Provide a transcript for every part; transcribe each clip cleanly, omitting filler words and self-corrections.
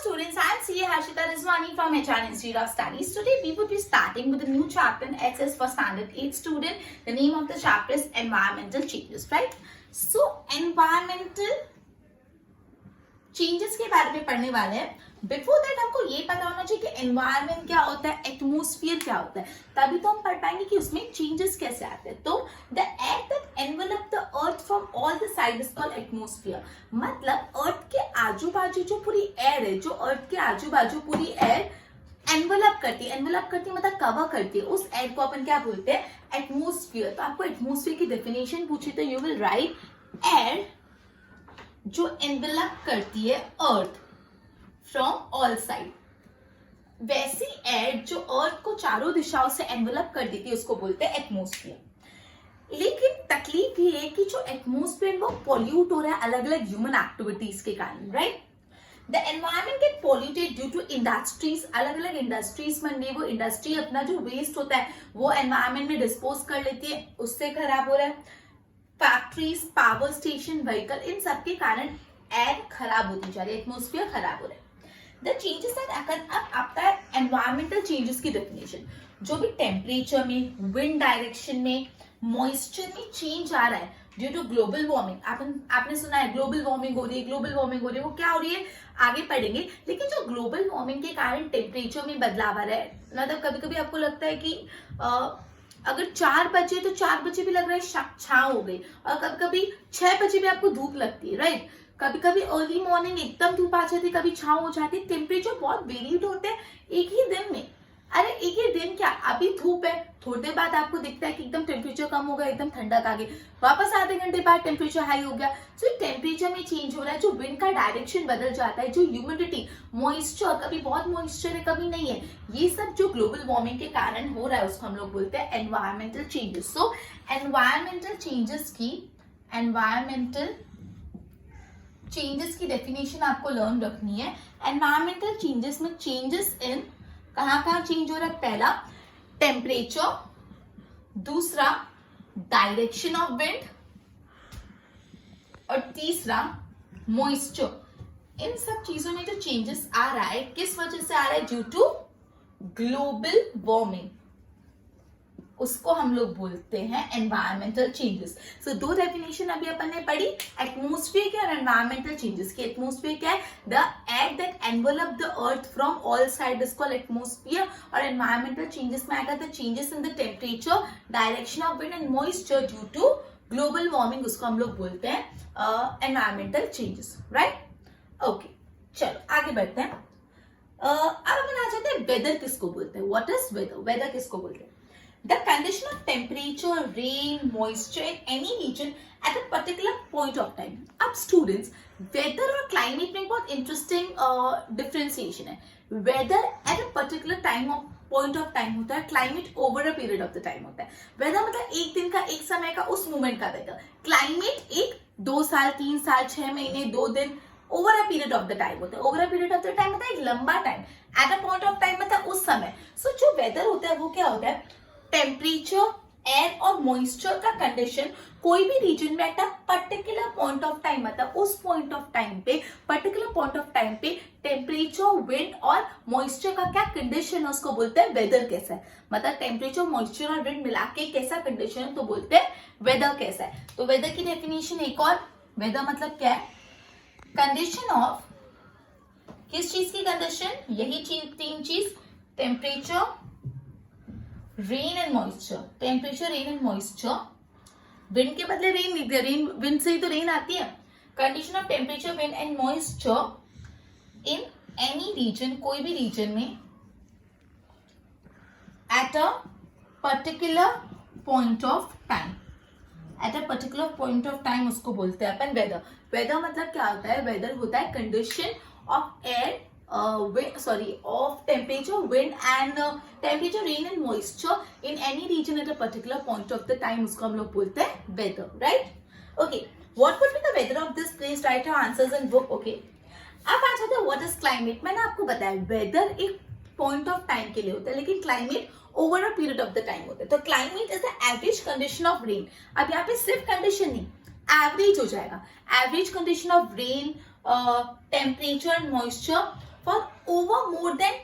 students, I am CA Harshita Rizwani from HR Institute of Studies. Today we would be starting with a new chapter in SS for Standard 8 student. The name of the chapter is Environmental Changes, right? So, environmental changes के बारे में पढ़ने वाले हैं. Before that हमको ये पता होना चाहिए कि एनवायरमेंट क्या होता है, एटमॉस्फेयर क्या होता है, तभी तो हम पढ़ पाएंगे कि उसमें चेंजेस कैसे आते हैं. तो the air that envelop the earth from all the side is called atmosphere. मतलब अर्थ के आजू बाजू जो पूरी एयर है, जो अर्थ के आजू बाजू पूरी एयर एनवेलप करती है मतलब कवर करती है, उस एयर को अपन क्या बोलते हैं, एटमॉस्फेयर. तो आपको एटमॉस्फेयर की डेफिनेशन पूछी तो यू विल राइट एयर जो एनवेलप करती है अर्थ फ्रॉम ऑल साइड. वैसी एयर जो अर्थ को चारों दिशाओं से एनवेलप कर देती है उसको बोलते हैं एटमॉस्फेयर. लेकिन तकलीफ ये है कि जो एटमॉस्फेयर वो पॉल्यूट हो रहा है अलग अलग ह्यूमन एक्टिविटीज के कारण, right. The environment get polluted due to industries. अलग अलग इंडस्ट्रीज बन गई, वो इंडस्ट्री अपना जो वेस्ट होता है वो एनवायरमेंट में डिस्पोज कर लेती है, उससे खराब हो रहा है. फैक्ट्रीज, पावर स्टेशन, व्हीकल, इन सब के कारण एयर खराब होती जा रही है, एटमॉस्फेयर खराब हो रहा है. The changes that occur. अब आता है एनवायरमेंटल चेंजेस की डेफिनेशन. जो भी टेम्परेचर में, विंड डायरेक्शन में, मॉइस्चर में चेंज आ रहा है ड्यू टू ग्लोबल वार्मिंग. आपने सुना है ग्लोबल वार्मिंग हो रही है, वो क्या हो रही है आगे पढ़ेंगे. लेकिन जो ग्लोबल वार्मिंग के कारण टेम्परेचर में बदलाव आ रहा है, मतलब कभी कभी आपको लगता है कि अगर 4 बजे तो 4 बजे भी लग रहा है छांव हो गई, और कभी कभी 6 बजे भी आपको धूप लगती है, राइट. कभी कभी अर्ली मॉर्निंग एकदम धूप आ जाती है, कभी छांव हो जाती है. टेम्परेचर बहुत वेरिएट होते हैं एक ही दिन में. अरे एक ही दिन क्या, अभी धूप है, थोड़ी देर बाद आपको दिखता है कि एकदम टेम्परेचर कम हो गया, एकदम ठंडक आ गई, वापस आधे घंटे बाद टेम्परेचर हाई हो गया. सो टेम्परेचर में चेंज हो रहा है, जो विंड का डायरेक्शन बदल जाता है, जो ह्यूमिडिटी, मॉइस्चर, कभी बहुत मॉइस्चर है कभी नहीं है, ये सब जो ग्लोबल वार्मिंग के कारण हो रहा है उसको हम लोग बोलते हैं एनवायरमेंटल चेंजेस. सो एनवायरमेंटल चेंजेस की डेफिनेशन आपको लर्न रखनी है. एनवायरमेंटल चेंजेस में चेंजेस इन कहाँ चेंज हो रहा है. पहला टेम्परेचर, दूसरा डायरेक्शन ऑफ विंड, और तीसरा मॉइस्चर. इन सब चीजों में जो चेंजेस आ रहा है किस वजह से आ रहा है, ड्यू टू ग्लोबल वार्मिंग, उसको हम लोग बोलते हैं एनवायरमेंटल चेंजेस. सो 2 डेफिनेशन अभी अपन ने पढ़ी, एटमॉस्फेयर के और एनवायरमेंटल चेंजेस की. एटमॉस्फेयर क्या है, the air that envelop the earth from all side is called atmosphere. और एनवायरमेंटल चेंजेस में आएगा the changes in the temperature, direction of wind and moisture due to global warming, उसको हम लोग बोलते हैं एनवायरमेंटल चेंजेस, राइट. ओके, चलो आगे बढ़ते हैं. अब अपन आ जाते हैं वेदर किसको बोलते हैं. What is weather. वेदर किसको बोलते हैं, the condition of temperature, rain, moisture in any region at a particular point of time. अब students, weather और climate में बहुत interesting differentiation है. weather at a particular point of time होता है, climate over a period of the time होता है. weather मतलब एक दिन का, एक समय का, उस moment का weather. climate एक 2 साल, 3 साल, 6 महीने, 2 दिन, over a period of the time होता है. Over a period of the time मतलब एक लंबा time, at a point of time मतलब उस समय. सो जो वेदर होता है वो क्या होता है, टेम्परेचर, एयर और मॉइस्चर का कंडीशन कोई भी रीजन में at a particular point of time, मतलब उस पॉइंट ऑफ टाइम पे, पर्टिकुलर पॉइंट ऑफ टाइम पे टेम्परेचर, विंड और मॉइस्चर का क्या कंडीशन है उसको बोलते हैं वेदर कैसा है. मतलब टेम्परेचर, मॉइस्चर और विंड मिला के कैसा कंडीशन है तो बोलते हैं वेदर कैसा है. तो वेदर की डेफिनेशन एक और, वेदर मतलब क्या है, कंडीशन ऑफ, किस चीज की कंडीशन, यही चीज, 3 चीज, temperature, rain and moisture. Temperature, rain and moisture. Wind के बदले रेन नहीं दिया, रेन, विंड से ही तो रेन आती है. Condition of temperature, wind and moisture in any region, कोई भी रीजन में, at a particular point of time. At a particular point of time उसको बोलते हैं अपन वेदर. वेदर मतलब क्या होता है, वेदर होता है condition of air, of temperature, wind and temperature, rain and moisture in any region at a particular point of the time, उसको हम लोग बोलते हैं weather, right? Okay, what would be the weather of this place? Write your answers in book. Okay, अब आ जाते हैं what is climate. मैंने आपको बताया weather एक point of time के लिए होता है, लेकिन climate over a period of the time होता है. तो climate is the average condition of rain. अब यहाँ पे सिर्फ condition नहीं, average हो जाएगा. average condition of rain, temperature and moisture for over more than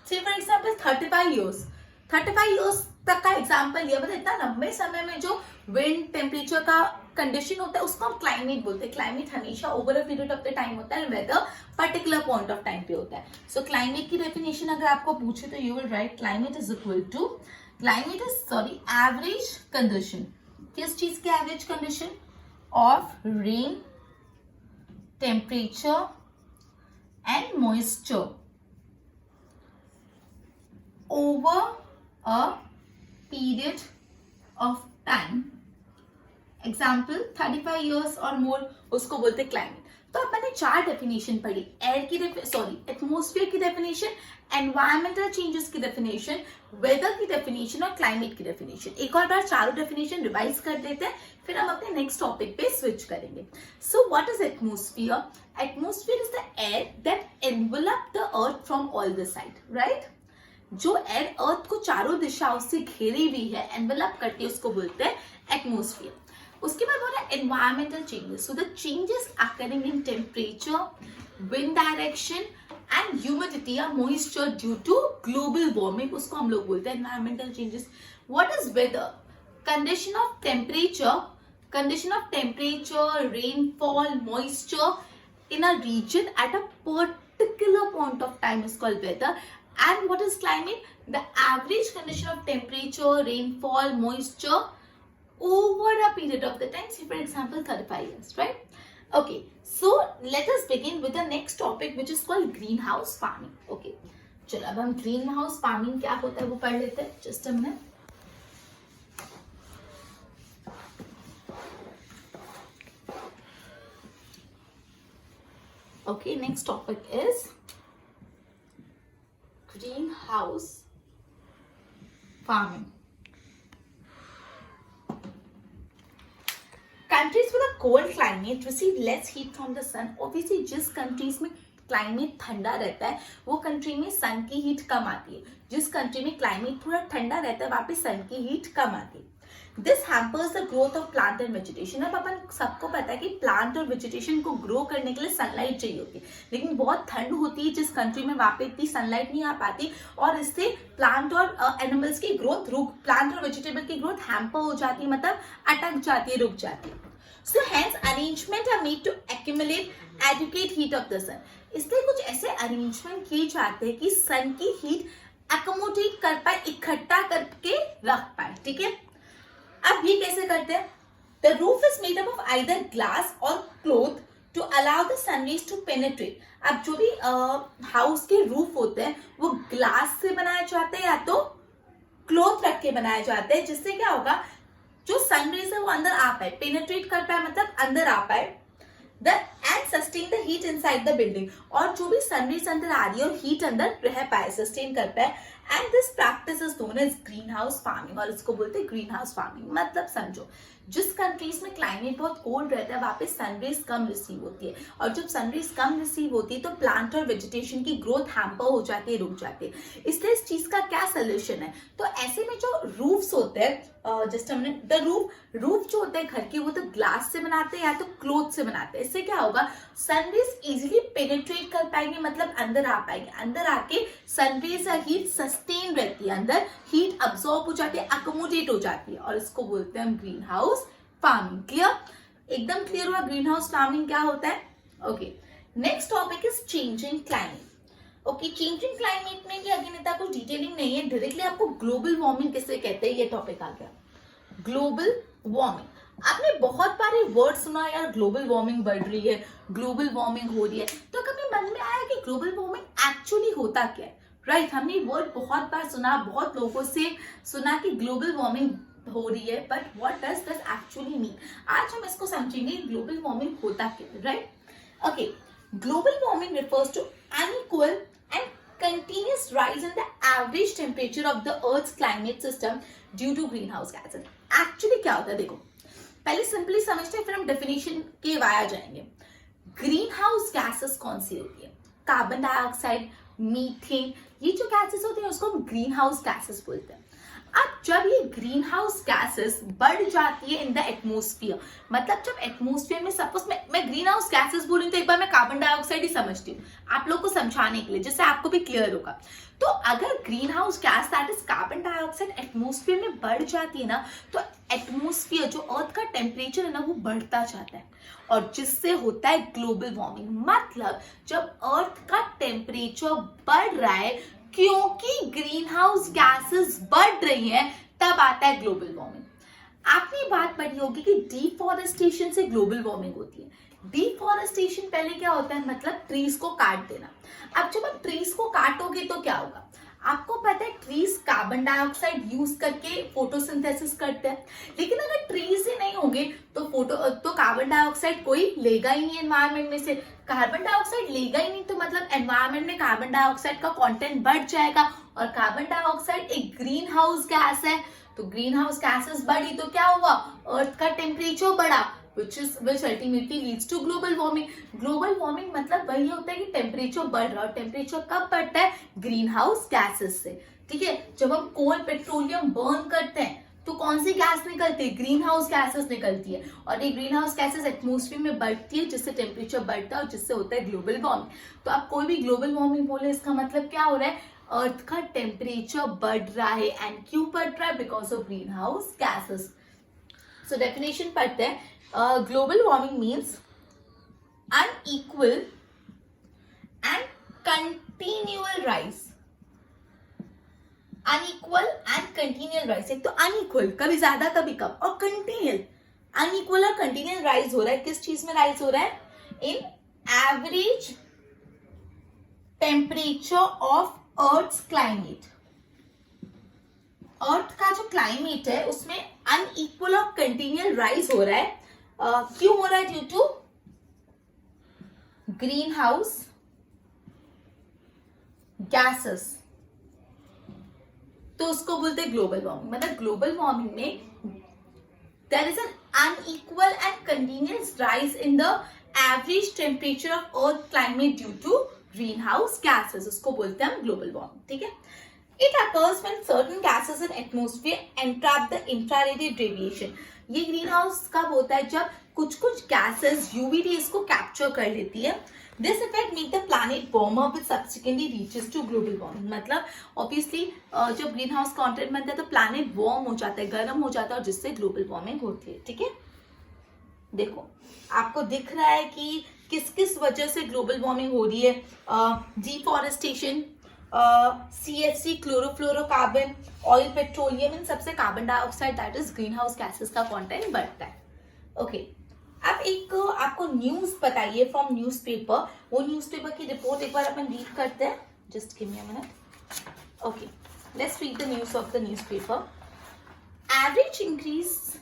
say for example 35 years 35 years तक का एग्जाम्पल लिया, मतलब इतना लंबे समय में जो विंड टेम्परेचर का कंडीशन होता है उसको हम क्लाइमेट बोलते हैं. क्लाइमेट हमेशा over a period of the time होता है, weather particular point of time पे होता है. सो क्लाइमेट की डेफिनेशन अगर आपको पूछे तो you will write climate is equal to average condition. किस चीज की average condition? Of rain, temperature and moisture over a period of time. Example 35 years or more, उसको बोलते हैं क्लाइमेट. तो अपन ने 4 डेफिनेशन पढ़ी. एयर की एटमोस्फेयर की डेफिनेशन, एनवायरमेंटल चेंजेस की डेफिनेशन, वेदर की डेफिनेशन और क्लाइमेट की डेफिनेशन. एक और बार चारों डेफिनेशन रिवाइज कर देते हैं, फिर हम अपने नेक्स्ट टॉपिक पे स्विच करेंगे. So what is atmosphere? Atmosphere is the air that envelop the earth from all the side, right? जो एयर अर्थ को चारों दिशाओं से घेरी हुई है, एनवेलप करती है, उसको बोलते हैं एटमोस्फियर. उसके बाद बोला environmental changes. So the changes occurring in temperature, wind direction and humidity या moisture due to global warming, उसको हम लोग बोलते हैं environmental changes. What is weather? Condition of temperature, rainfall, moisture in a region at a particular point of time is called weather. And what is climate? The average condition of temperature, rainfall, moisture over a period of the time, say for example 35 years, right? Okay, so let us begin with the next topic which is called greenhouse farming. Okay, चलो अब हम greenhouse farming क्या होता है वो पढ़ लेते हैं. Just a minute. Okay, next topic is greenhouse farming. Countries with a cold climate receive less heat from the sun. Obviously, जिस countries में क्लाइमेट ठंडा रहता है वो कंट्री में सन की हीट कम आती है. जिस कंट्री में क्लाइमेट थोड़ा ठंडा रहता है वहां पे सन की हीट कम आती है. This hampers the growth of plant and vegetation. अब अपन सबको पता है कि प्लांट और वेजिटेशन को ग्रो करने के लिए सनलाइट चाहिए होती है, लेकिन बहुत ठंड होती है जिस कंट्री में वहां पे इतनी सनलाइट नहीं आ पाती, और इससे प्लांट और एनिमल्स की ग्रोथ प्लांट और वेजिटेबल की ग्रोथ हैम्पर हो जाती है, मतलब अटक जाती है, रुक जाती है. So hence arrangement are made to accumulate adequate heat of the sun. इसलिए कुछ ऐसे अरेंजमेंट किए जाते हैं कि सन की हीट अकोमोडेट कर पाए, इकट्ठा करके रख पाए. ठीक है, अब ये कैसे करते हैं? The roof is made up of either glass और cloth to allow the sunrays to penetrate. अब जो भी हाउस के रूफ होते हैं वो ग्लास से बनाए जाते हैं या तो क्लोथ रख के बनाए जाते हैं, जिससे क्या होगा, जो सनरेज है वो अंदर आ पाए, पेनिट्रेट कर पाए, मतलब अंदर आ पाए, and sustain the heat inside the building. और जो भी सनरेज अंदर आ रही है और हीट अंदर रह पाए, सस्टेन कर पाए. And this practice is known as greenhouse farming, और इसको बोलते हैं ग्रीन हाउस फार्मिंग. मतलब समझो, जिस कंट्रीज में क्लाइमेट बहुत कोल्ड रहता है वहां पे सनरेज कम रिसीव होती है, और जब सनरेज कम रिसीव होती है तो प्लांट और वेजिटेशन की ग्रोथ हैम्पर हो जाती है, रुक जाती है. इसलिए इस चीज का क्या सोल्यूशन है? तो ऐसे में जो रूफ्स होते हैं, जस्ट हमने द रूफ जो होते हैं घर के, वो तो ग्लास से बनाते हैं या तो क्लोथ से बनाते हैं. इससे क्या होगा, सनरेज इजीली पेनिट्रेट कर पाएंगे, मतलब अंदर आ पाएंगे, अंदर आके सनरेज या हीट सस्टेन रहती है, अंदर हीट अब्सॉर्ब हो जाती है, अकोमोडेट हो जाती है, और इसको बोलते हैं हम ग्रीन हाउस फार्मिंग. क्लियर? एकदम क्लियर हुआ ग्रीन हाउस फार्मिंग क्या होता है? Okay, next topic is changing climate. Okay, changing climate में अगेन इतना कुछ डिटेलिंग नहीं है, डायरेक्टली आपको ग्लोबल वार्मिंग किसे कहते हैं ये टॉपिक आ गया. ग्लोबल वार्मिंग, आपने बहुत बार वर्ड सुना यार, ग्लोबल वार्मिंग बढ़ रही है, ग्लोबल वार्मिंग हो रही है. तो कभी मन में आया कि ग्लोबल वार्मिंग एक्चुअली होता क्या है? राइट, हमने वर्ड बहुत बार सुना, बहुत लोगों से सुना कि ग्लोबल वार्मिंग हो रही है, but what does this actually mean? आज हम इसको समझेंगे ग्लोबल वार्मिंग होता क्या है. Right, okay, global warming refers to unequal and continuous rise in the average temperature of the Earth's climate system due to greenhouse gases. Actually क्या होता है देखो, पहले सिंपली समझते हैं, फिर हम डेफिनेशन के वाया जाएंगे. ग्रीन हाउस गैसेस कौन सी होती है? कार्बन डाइऑक्साइड, मीथेन, ये जो गैसेस होते हैं उसको हम ग्रीन हाउस गैसेस बोलते हैं. अब जब ये ग्रीन हाउस गैसेस बढ़ जाती है इन द एटमोस्फियर, मतलब जब एटमोस्फियर में सपोज मैं ग्रीन हाउस गैसेस बोलूँ तो एक बार मैं कार्बन डाइऑक्साइड ही समझती हूँ आप लोग को समझाने के लिए, जिससे आपको भी क्लियर होगा। तो अगर green house gas that is carbon dioxide atmosphere में बढ़ जाती है ना, तो एटमोस्फियर जो अर्थ का टेम्परेचर है ना वो बढ़ता जाता है, और जिससे होता है ग्लोबल वार्मिंग। मतलब जब अर्थ का टेम्परेचर बढ़ रहा है क्योंकि ग्रीन हाउस गैसेस बढ़ रही हैं, तब आता है ग्लोबल वार्मिंग। आपने बात पढ़ी होगी कि डिफॉरेस्टेशन से ग्लोबल वार्मिंग होती है। डिफॉरेस्टेशन पहले क्या होता है, मतलब ट्रीज को काट देना। अब जब आप ट्रीज को काटोगे तो क्या होगा, आपको पता है ट्रीज कार्बन डाइऑक्साइड यूज करके फोटोसिंथेसिस करते हैं, लेकिन अगर ट्रीज ही नहीं होंगे तो कार्बन डाइऑक्साइड कोई लेगा ही नहीं एनवायरमेंट में से। कार्बन डाइऑक्साइड लेगा ही नहीं तो मतलब एनवायरमेंट में कार्बन डाइऑक्साइड का कंटेंट बढ़ जाएगा, और कार्बन डाइऑक्साइड एक ग्रीन हाउस गैस है, तो ग्रीन हाउस गैसेस बढ़ी तो क्या हुआ, अर्थ का टेम्परेचर बढ़ा, which ultimately leads to global warming। Global warming मतलब वही होता है कि टेम्परेचर बढ़ रहा है, और टेम्परेचर कब बढ़ता है, ग्रीन हाउस गैसेस से। ठीक है, जब हम कोल पेट्रोलियम बर्न करते हैं तो कौन सी गैस निकलती है, ग्रीन हाउस गैसेस निकलती है, और ये ग्रीन हाउस गैसेस एटमोस्फियर में बढ़ती है, जिससे टेम्परेचर बढ़ता है और जिससे होता है ग्लोबल वार्मिंग। तो आप कोई भी ग्लोबल वार्मिंग बोले इसका मतलब क्या हो रहा है, अर्थ का टेम्परेचर बढ़ रहा है, एंड क्यों बढ़ रहा है, because of green house gases. So definition पढ़ते हैं। Global warming means unequal and continual rise। unequal and continual rise, एक तो unequal कभी ज्यादा कभी कम, और continual unequal और continual rise हो रहा है। किस चीज में rise हो रहा है, in average temperature of Earth's climate। अर्थ का जो क्लाइमेट है उसमें अनइक्वल और कंटिन्यूअल राइज हो रहा है। क्यों हो रहा है, due to green house gases, तो उसको बोलते हैं ग्लोबल वार्मिंग। मतलब ग्लोबल वार्मिंग में there is an unequal and continuous rise in the average temperature of earth climate due to green house gases, उसको बोलते हैं हम ग्लोबल वार्मिंग। ठीक है, it occurs when certain gases in atmosphere entrap the infrared radiation। ये greenhouse कब होता है, जब कुछ कुछ गैसेस यूवी रेज को कैप्चर कर लेती है। This effect make the planet warmer which subsequently reaches to global warming. मतलब ऑब्वियसली जब ग्रीन हाउस कंटेंट बनता है तो प्लैनेट वार्म हो जाता है, गर्म हो जाता है, और जिससे ग्लोबल वार्मिंग होती है। ठीक है, देखो आपको दिख रहा है कि किस किस वजह से ग्लोबल वार्मिंग हो रही है। Deforestation, CFC, chlorofluorocarbon, oil, petroleum, इन सबसे carbon dioxide that is green house gases का कंटेंट बढ़ता है। ओके, अब एक आपको न्यूज बताइए फ्रॉम न्यूज़पेपर। वो न्यूज़पेपर की रिपोर्ट एक बार अपन रीड करते हैं। Just give me a minute. Okay, let's read the news of the newspaper. Average increase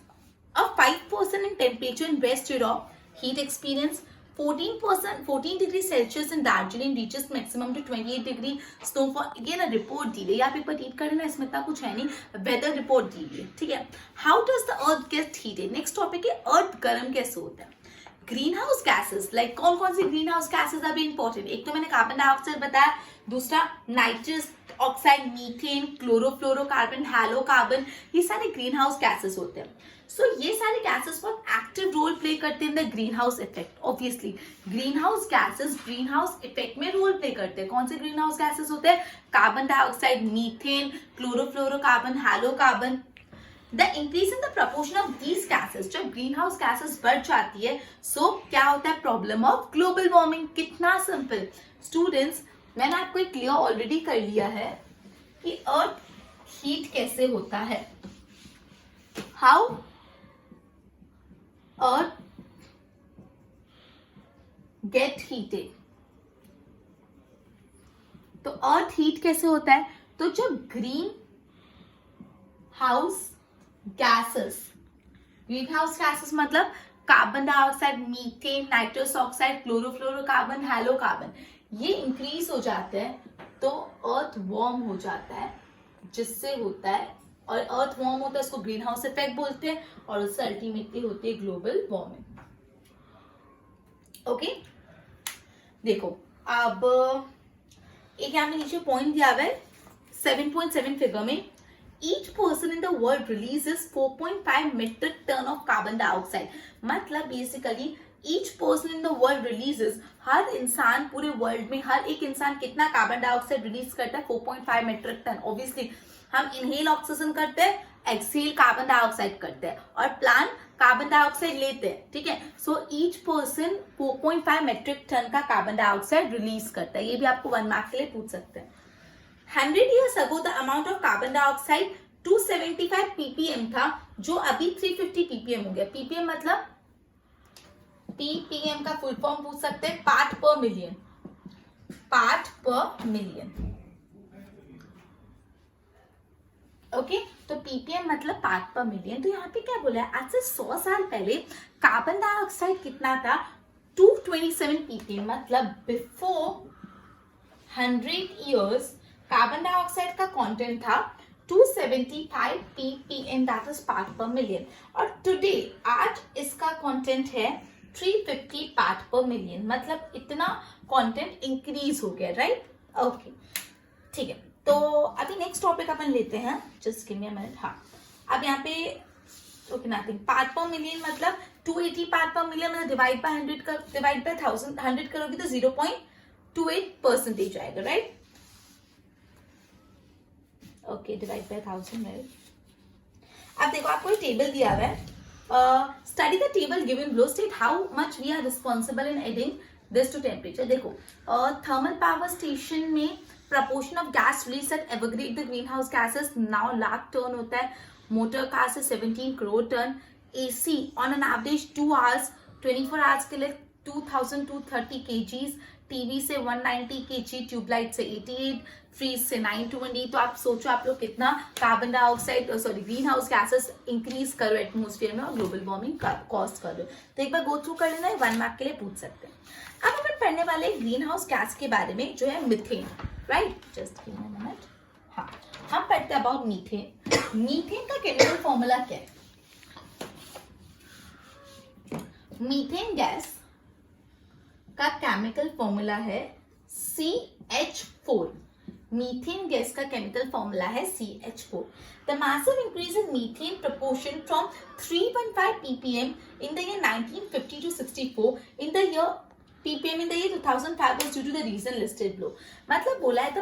of 5% in temperature in West Europe, heat experience 14 degrees Celsius in Darjeeling reaches maximum to 28 degree snowfall। ये ना report दी गई, आप paper read करें ना, इसमें इतना कुछ है नहीं, वेदर रिपोर्ट दी गई। ठीक है, how does the earth gate heated. Next topic है अर्थ गर्म कैसे होता है। ग्रीन हाउस गैसेस, लाइक कौन कौन सी green house gases are be important. एक तो मैंने कार्बन डाइऑक्साइड बताया, दूसरा nitrous oxide, methane, chlorofluorocarbon, halocarbon, ये सारे ग्रीन हाउस गैसेस होते हैं। सो ये सारे गैसेस बहुत एक्टिव रोल प्ले करते हैं in the green house effect. Obviously green house gases green house effect में रोल प्ले करते हैं। कौन से ग्रीन हाउस गैसेस होते हैं, carbon dioxide, methane, chlorofluorocarbon, halocarbon. The increase in the proportion of these gases, जब ग्रीन हाउस गैसेस बढ़ जाती है सो क्या होता है, प्रॉब्लम ऑफ ग्लोबल वार्मिंग। कितना सिंपल स्टूडेंट्स, मैंने आपको एक क्लियर ऑलरेडी कर लिया है कि अर्थ हीट कैसे होता है, हाउ अर्थ गेट हीटेड। तो अर्थ हीट कैसे होता है, तो जो green house gases, green house gases मतलब carbon dioxide, methane, nitrous oxide, chlorofluorocarbon, halocarbon, ये इंक्रीज हो जाते हैं तो अर्थ वार्म हो जाता है, जिससे होता है, और अर्थ वार्म होता है उसको ग्रीन हाउस इफेक्ट बोलते हैं, और उससे अल्टीमेटली होती है ग्लोबल वार्मिंग। ओके, देखो अब एक यहाँ नीचे पॉइंट दिया हुआ है 7.7 फिगर में, each person in the world releases 4.5 metric ton of carbon dioxide. मतलब basically each person in the world releases, हर इंसान पूरे वर्ल्ड में हर एक इंसान कितना कार्बन डाइऑक्साइड रिलीज करता है 4.5 मेट्रिक टन. ऑब्वियसली हम इनहेल ऑक्सीजन करते हैं, एक्सहेल कार्बन डाइऑक्साइड करते हैं और प्लांट कार्बन डाइऑक्साइड लेते हैं. ठीक है. So each person 4.5 metric ton का कार्बन डाइऑक्साइड रिलीज करता है. ये भी आपको 1 मार्क के लिए पूछ सकते हैं. 100 years ago the amount of carbon dioxide 275 ppm था, जो अभी 350 ppm हो गया. ppm मतलब ppm का फुल फॉर्म पूछ सकते हैं, part per million. Part per million. Okay. तो ppm मतलब पार्ट पर मिलियन. तो यहाँ पे क्या बोला है, आज से 100 साल पहले कार्बन डाइऑक्साइड कितना था, 227 ppm. मतलब बिफोर 100 years कार्बन डाइऑक्साइड का कंटेंट था 275 ppm, that is part per million. और टुडे आज इसका कंटेंट है 350 पार्ट पर मिलियन. मतलब इतना कंटेंट इंक्रीज हो गया. राइट. ओके. ठीक है. तो अभी नेक्स्ट टॉपिक अपन लेते हैं. Just give me a minute. हाँ, अब यहाँ पे okay nothing. Part per million मतलब 280 पार्ट पर मिलियन, मतलब डिवाइड बाय 100 कर, डिवाइड बाय 1000 100 करोगे तो 0.28% आएगा. राइट. ओके. डिवाइड बाय 1000 है. अब देखो आपको ये टेबल दिया हुआ है. Study the table given below, state how much we are responsible in adding this to temperature. देखो थर्मल पावर स्टेशन में proportion of gas release at एवरग्रेड the green house gases 9 lakh ton होता है. मोटर कार से 17 crore ton. AC on an average 2 hours 24 hours के लिए 2230 kgs. TV से 190 kg, tubelight से 88, फ्रीज से 920. तो आप सोचो आप लोग कितना carbon dioxide sorry green house gases increase करो एटमोस्फेयर में और ग्लोबल वार्मिंग कॉज कर दो. तो एक बार गो थ्रू कर लेना है, 1 मार्क के लिए पूछ सकते हैं. अब अपन पढ़ने वाले ग्रीन हाउस गैस के बारे में जो है methane. Right. Just give me a minute. हाँ, हम पढ़ते हैं अबाउट मीथेन. मीथेन का केमिकल फॉर्मूला क्या है? मीथेन गैस का केमिकल फॉर्मूला है CH4. मीथेन गैस का केमिकल फॉर्मूला है CH4. The massive increase in methane proportion from 315 ppm in the year 1950 to 64 in the year ppm in the year 2005 was due to the reason listed below. मतलब बोला है तो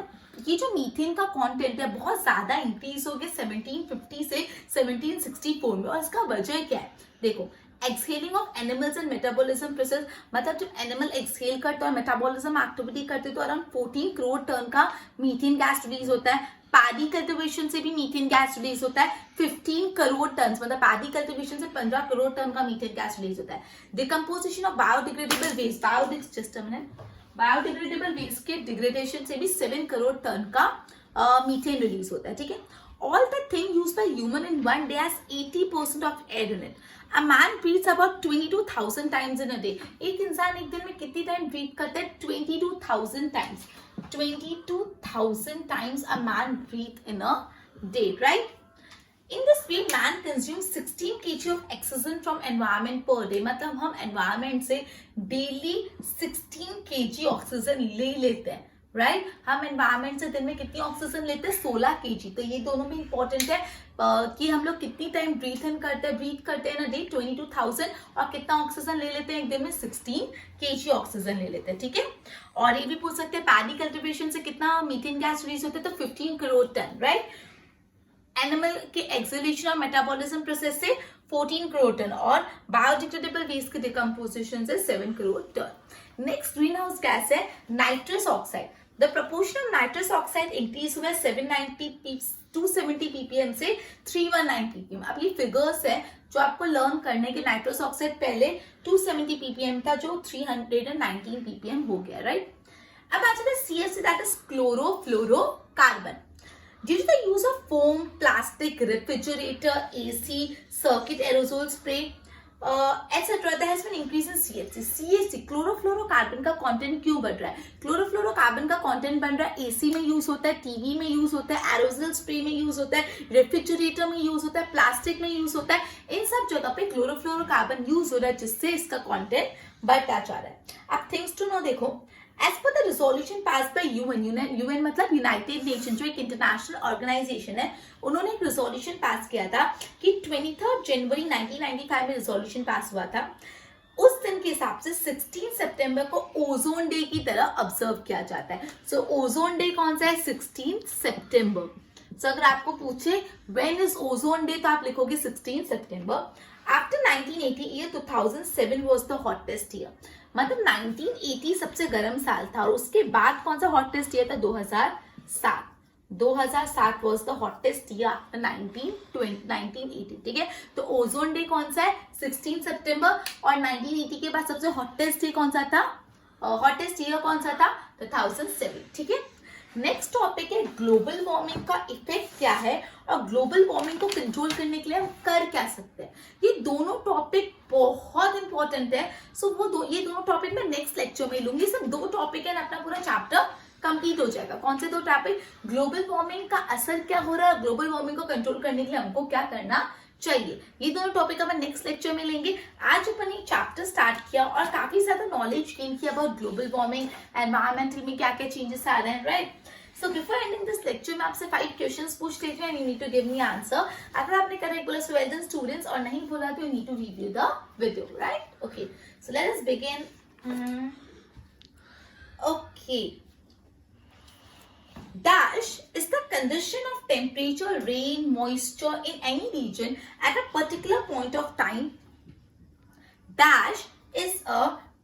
ये जो methane का content है बहुत ज्यादा इंक्रीज हो गया 1750 से 1764 में. और इसका वजह क्या है? देखो, exhaling of animals and metabolism process. मतलब जब एनिमल एक्सहेल करते हैं, मेटाबॉलिज्म एक्टिविटी करते हैं, तो अराउंड 14 करोड़ टन का मीथेन गैस रिलीज होता है. पैडी कल्टिवेशन से भी मीथेन गैस रिलीज होता है 15 करोड़ टन. मतलब पैडी कल्टिवेशन से 15 करोड़ टन का मीथेन गैस रिलीज होता है. Decomposition of biodegradable waste, biodegradable waste के डिग्रेडेशन से भी 7 करोड़ टन का मीथेन रिलीज होता है. ठीक है. All the thing used by human in one day has 80% of air in it. A man breathes about 22,000 times in a day. एक इंसान एक दिन में कितनी टाइम ब्रीथ करता है? 22,000 times. 22,000 times a man breathes in a day, right? In this way, man consumes 16 kg of oxygen from environment per day. मतलब हम environment से daily 16 kg ऑक्सीजन ले लेते हैं. राइट. हम एनवायरमेंट से दिन में कितनी ऑक्सीजन लेते हैं? 16 kg. तो ये दोनों भी इंपॉर्टेंट है कि हम लोग कितनी टाइम ब्रीथ करते हैं ना डे 22,000 और कितना ऑक्सीजन ले लेते हैं एक दिन में? 16 kg ऑक्सीजन ले लेते हैं. ठीक है. और ये भी पूछ सकते हैं पैडी कल्टिवेशन से कितना मीथेन गैस रिलीज होता है? तो 15 करोड़ टन. राइट. एनिमल के एक्सहेलेशन और मेटाबॉलिज्म प्रोसेस से 14 करोड़ टन और बायोडिग्रेडेबल वेस्ट के डिकम्पोजिशन से 7 crore ton. Next green house gas है nitrous oxide. The proportion of nitrous oxide increase हुआ 270 ppm से 319 ppm. अब ये फिगर्स है जो आपको लर्न करने के. नाइट्रस ऑक्साइड पहले 270 ppm था जो 319 ppm हो गया. राइट. अब आ जाता है CFC, that is chlorofluorocarbon. Due to the use of foam, plastic, refrigerator, AC, circuit aerosol spray, etc., there has been increase in CFC. CFC, chlorofluorocarbon का कंटेंट क्यों बढ़ रहा है? क्लोरोफ्लोरोकार्बन का कंटेंट बन रहा है AC में यूज होता है, टीवी में यूज होता है, एरोसोल स्प्रे में यूज होता है, रेफ्रिजरेटर में यूज होता है, प्लास्टिक में यूज होता है. इन सब जगह पे क्लोरोफ्लोरोकार्बन यूज हो रहा है जिससे इसका कंटेंट बढ़ता जा रहा है. अब थिंग्स टू नो देखो, As per the resolution passed by UN मतलब यूनाइटेड नेशन, जो एक इंटरनेशनल ऑर्गेनाइजेशन है, उन्होंने एक रेजोल्यूशन पास किया था कि 23 जनवरी 1995 में रेजोल्यूशन पास हुआ था। उस दिन के हिसाब से 16 सितंबर को ओजोन डे की तरह ऑब्जर्व किया जाता है। सो ओजोन डे कौन सा है? 16 सितंबर। सो अगर आपको पूछे व्हेन इज ओजोन डे, तो आप लिखोगे 16 सितंबर। After 1980 year 2007 was the hottest year, मतलब 1980 सबसे गर्म साल था, और उसके बाद कौन सा हॉटेस्ट ईयर था? 2007। 2007 was the hottest year after 1980, ठीक है। तो ओजोन डे कौन सा है? 16 सितंबर। और 1980 के बाद सबसे हॉटेस्ट डे कौन सा था? हॉटेस्ट ईयर कौन सा था? 2007, ठीक है। नेक्स्ट टॉपिक है ग्लोबल वार्मिंग का इफेक्ट क्या है और ग्लोबल वार्मिंग को कंट्रोल करने के लिए हम कर क्या सकते हैं। ये दोनों टॉपिक बहुत इंपॉर्टेंट है। सो ये दोनों टॉपिक मैं नेक्स्ट लेक्चर में लूंगी। सिर्फ 2 टॉपिक है, अपना पूरा चैप्टर कंप्लीट हो जाएगा। कौन से 2 टॉपिक? ग्लोबल वार्मिंग का असर क्या हो रहा है, ग्लोबल वार्मिंग को कंट्रोल करने के लिए हमको क्या करना चाहिए। ये दोनों टॉपिक अपन नेक्स्ट लेक्चर में लेंगे। आज अपन एक चैप्टर स्टार्ट किया और काफी ज्यादा नॉलेज गेन किया अबाउट ग्लोबल वार्मिंग, एनवायरमेंटल में क्या क्या चेंजेस आ रहे हैं, right. So before ending this lecture मैं आपसे 5 क्वेश्चंस पूछ लेती हूँ and you need to give me answer. अगर आपने करेक्ट बोला सो वेल डन स्टूडेंट्स, और नहीं बोला तो you need to review the video, right. Okay, so let us begin. Okay, dash is the condition of temperature, rain, moisture in any region at a particular point of time. Dash is a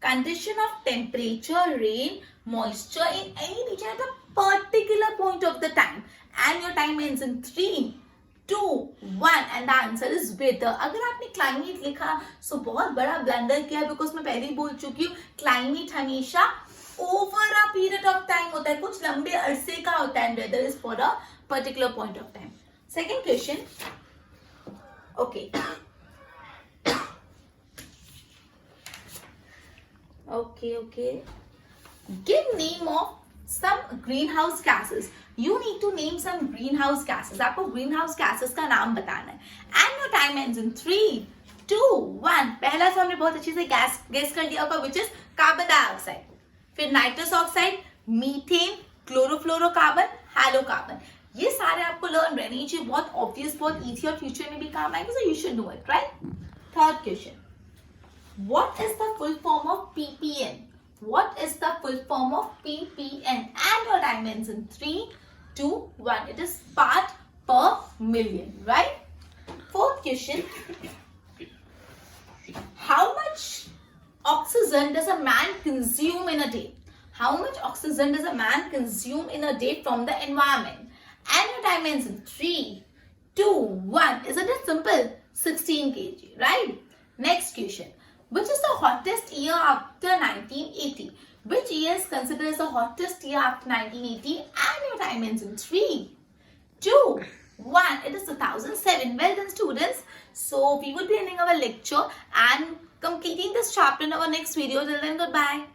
condition of temperature, rain, moisture in any region at a particular point of the time. And your time ends in 3, 2, 1 and the answer is weather. अगर आपने climate लिखा so बहुत बड़ा blunder किया, because मैं पहले ही बोल चुकी हूँ climate हमेशा over a period of time होता है, कुछ लंबे अरसे का होता है, weather is for a particular point of time. Second question, okay okay give name of some green house gases. You need to name some green house gases. आपको green house gases का नाम बताना है and your time ends in 3, 2, 1। पहला तो हमने बहुत अच्छे से गेस कर लिया होगा, विच इज कार्बन डाइऑक्साइड, फिर nitrous oxide, methane, chlorofluorocarbon, hydrocarbon. ये सारे आपको लर्न रहने चाहिए, बहुत ऑब्वियस, बहुत इजी और फ्यूचर में भी काम आएगा, so you should know it, right. Third question, what is the full form of PPN? What is the full form of PPN? And your time ends in 3, 2, 1। It is part per million, right. Fourth question, how much oxygen does a man consume in a day? How much oxygen does a man consume in a day from the environment? And your time ends in 3, 2, 1. Isn't it simple? 16 kg, right? Next question. Which is the hottest year after 1980? Which year is considered as the hottest year after 1980? And your time ends in 3, 2, 1. It is 2007. Well done, students. So we will be ending our lecture and completing this chapter in our next video. Till then, goodbye.